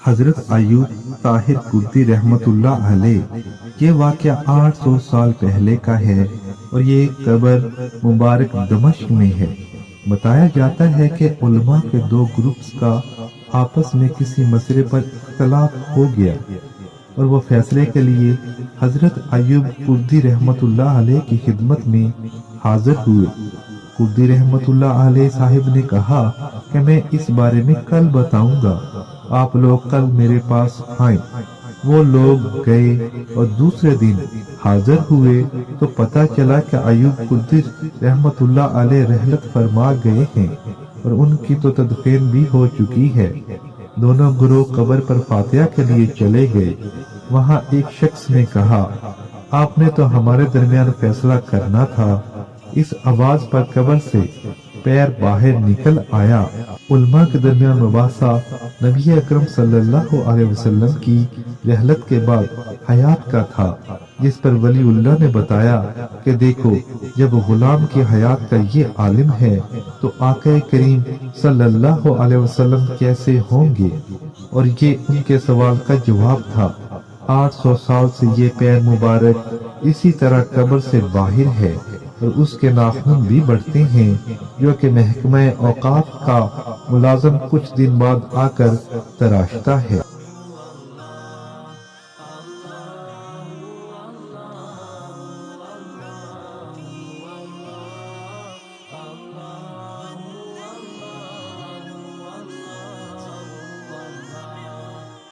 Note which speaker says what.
Speaker 1: حضرت ایوب طاہر کردی رحمت اللہ علیہ، یہ واقعہ 800 سال پہلے کا ہے اور یہ قبر مبارک دمشق میں ہے۔ بتایا جاتا ہے کہ علماء کے دو گروپس کا آپس میں کسی مسئلے پر اختلاف ہو گیا اور وہ فیصلے کے لیے حضرت ایوب کردی رحمت اللہ علیہ کی خدمت میں حاضر ہوئے۔ کردی رحمت اللہ علیہ صاحب نے کہا کہ میں اس بارے میں کل بتاؤں گا، آپ لوگ کل میرے پاس آئیں۔ وہ لوگ گئے اور دوسرے دن حاضر ہوئے تو پتہ چلا کہ ایوب کردی رحمت اللہ علیہ رحلت فرما گئے ہیں اور ان کی تو تدفین بھی ہو چکی ہے۔ دونوں گروہ قبر پر فاتحہ کے لیے چلے گئے۔ وہاں ایک شخص نے کہا، آپ نے تو ہمارے درمیان فیصلہ کرنا تھا۔ اس آواز پر قبر سے پیر باہر نکل آیا۔ علماء کے درمیان مباحثہ نبی اکرم صلی اللہ علیہ وسلم کی رحلت کے بعد حیات کا تھا، جس پر ولی اللہ نے بتایا کہ دیکھو، جب غلام کی حیات کا یہ عالم ہے تو آقا کریم صلی اللہ علیہ وسلم کیسے ہوں گے؟ اور یہ ان کے سوال کا جواب تھا۔ 800 سال سے یہ پیر مبارک اسی طرح قبر سے باہر ہے اور اس کے ناخن بھی بڑھتے ہیں، جو کہ محکمہ اوقاف کا ملازم کچھ دن بعد آ کر تراشتا ہے۔